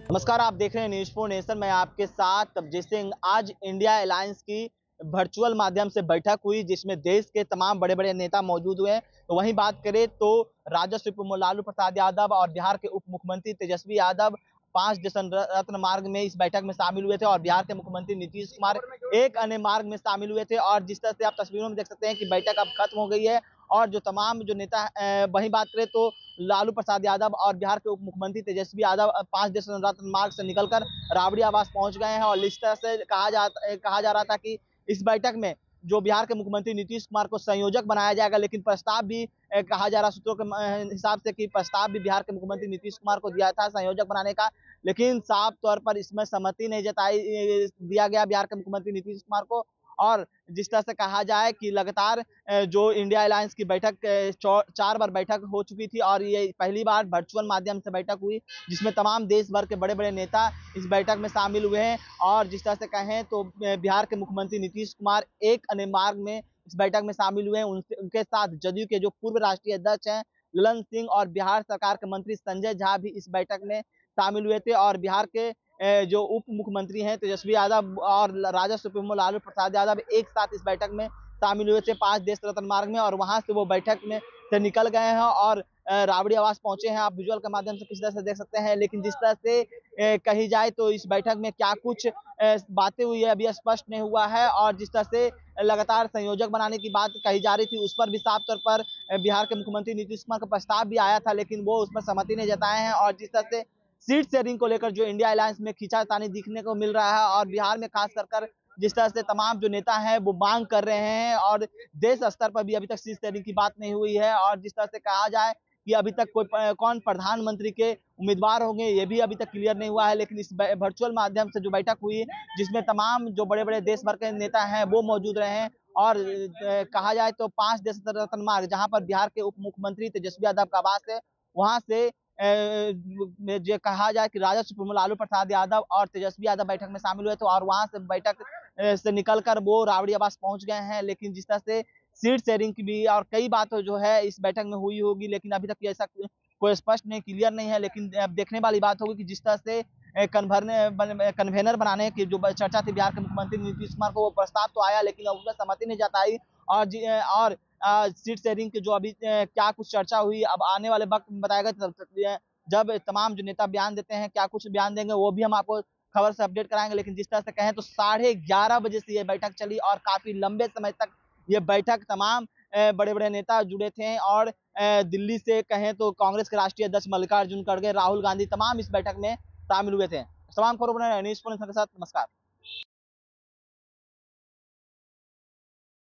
नमस्कार, आप देख रहे हैं न्यूज़ 4 नेशन। मैं आपके साथ तबजीत सिंह। आज इंडिया अलायंस की वर्चुअल माध्यम से बैठक हुई जिसमें देश के तमाम बड़े-बड़े नेता मौजूद हुए हैं। तो वहीं बात करें तो राजस्व प्रमुख लालू प्रसाद यादव और बिहार के उप मुख्यमंत्री तेजस्वी यादव 5 जश्न रत्न मार्ग में इस बैठक में शामिल हुए थे और बिहार के मुख्यमंत्री नीतीश कुमार एक अन्य मार्ग में शामिल हुए थे। और जिस तरह से आप तस्वीरों में देख सकते हैं कि बैठक अब खत्म हो गई है और जो तमाम जो नेता वहीं बात करें तो लालू प्रसाद यादव और बिहार के उप मुख्यमंत्री तेजस्वी यादव 5 जश्न रत्न मार्ग से निकलकर राबड़ी आवास पहुंच गए हैं। और इस तरह से कहा जा रहा था कि इस बैठक में जो बिहार के मुख्यमंत्री नीतीश कुमार को संयोजक बनाया जाएगा, लेकिन प्रस्ताव भी कहा जा रहा सूत्रों के हिसाब से कि प्रस्ताव भी बिहार के मुख्यमंत्री नीतीश कुमार को दिया था संयोजक बनाने का, लेकिन साफ तौर पर इसमें सहमति नहीं जताई दिया गया बिहार के मुख्यमंत्री नीतीश कुमार को। और जिस तरह से कहा जाए कि लगातार जो इंडिया अलायंस की बैठक 4 बार बैठक हो चुकी थी और ये पहली बार वर्चुअल माध्यम से बैठक हुई जिसमें तमाम देश भर के बड़े-बड़े नेता इस बैठक में शामिल हुए हैं। और जिस तरह से कहें तो बिहार के मुख्यमंत्री नीतीश कुमार एक अन्य मार्ग में इस बैठक में शामिल हुए हैं। उनके साथ जदयू के जो पूर्व राष्ट्रीय अध्यक्ष हैं ललन सिंह और बिहार सरकार के मंत्री संजय झा भी इस बैठक में शामिल हुए थे। और बिहार के जो उप मुख्यमंत्री हैं तेजस्वी यादव और राजस्व प्रमुख लालू प्रसाद यादव एक साथ इस बैठक में शामिल हुए थे 5 देश रत्न मार्ग में। और वहां से वो बैठक में से निकल गए हैं और राबड़ी आवास पहुंचे हैं। आप विजुअल के माध्यम से किस तरह से देख सकते हैं। लेकिन जिस तरह से कही जाए तो इस बैठक में क्या कुछ बातें हुई है अभी स्पष्ट नहीं हुआ है। और जिस तरह से लगातार संयोजक बनाने की बात कही जा रही थी उस पर भी साफ तौर पर बिहार के मुख्यमंत्री नीतीश कुमार का प्रस्ताव भी आया था, लेकिन वो उस पर सहमति नहीं जताए हैं। और जिस तरह से सीट शेयरिंग को लेकर जो इंडिया अलायंस में खींचातानी दिखने को मिल रहा है और बिहार में खास कर जिस तरह से तमाम जो नेता हैं वो मांग कर रहे हैं और देश स्तर पर भी अभी तक सीट शेयरिंग की बात नहीं हुई है। और जिस तरह से कहा जाए कि अभी तक कौन प्रधानमंत्री के उम्मीदवार होंगे ये भी अभी तक क्लियर नहीं हुआ है। लेकिन इस वर्चुअल माध्यम से जो बैठक हुई जिसमें तमाम जो बड़े-बड़े देश भर के नेता हैं वो मौजूद रहे हैं। और कहा जाए तो 5 देश रत्न मार्ग जहां पर बिहार के उप मुख्यमंत्री तेजस्वी यादव का आवास है, वहां से जो कहा जाए कि राजस्व प्रमुख लालू प्रसाद यादव और तेजस्वी यादव बैठक में शामिल हुए थे और वहां से बैठक से निकलकर वो राबड़ी आवास पहुंच गए हैं। लेकिन जिस तरह से सीट शेयरिंग की भी और कई बातें जो है इस बैठक में हुई होगी, लेकिन अभी तक ऐसा कोई स्पष्ट नहीं, क्लियर नहीं है। लेकिन अब देखने वाली बात होगी कि जिस तरह से कन्वेनर बनाने की जो चर्चा थी बिहार के मुख्यमंत्री नीतीश कुमार को, वो प्रस्ताव तो आया लेकिन उसमें सहमति नहीं जताई। और सीट शेयरिंग की जो अभी क्या कुछ चर्चा हुई अब आने वाले वक्त में बताएगा जब तमाम जो नेता बयान देते हैं, क्या कुछ बयान देंगे वो भी हम आपको खबर से अपडेट कराएंगे। लेकिन जिस तरह से कहें तो 11:30 बजे से ये बैठक चली और काफी लंबे समय तक ये बैठक तमाम बड़े-बड़े नेता जुड़े थे। और दिल्ली से कहें तो कांग्रेस के राष्ट्रीय अध्यक्ष मल्लिकार्जुन खड़गे, राहुल गांधी तमाम इस बैठक में शामिल हुए थे। तमाम खबरों न्यूज़ के साथ नमस्कार।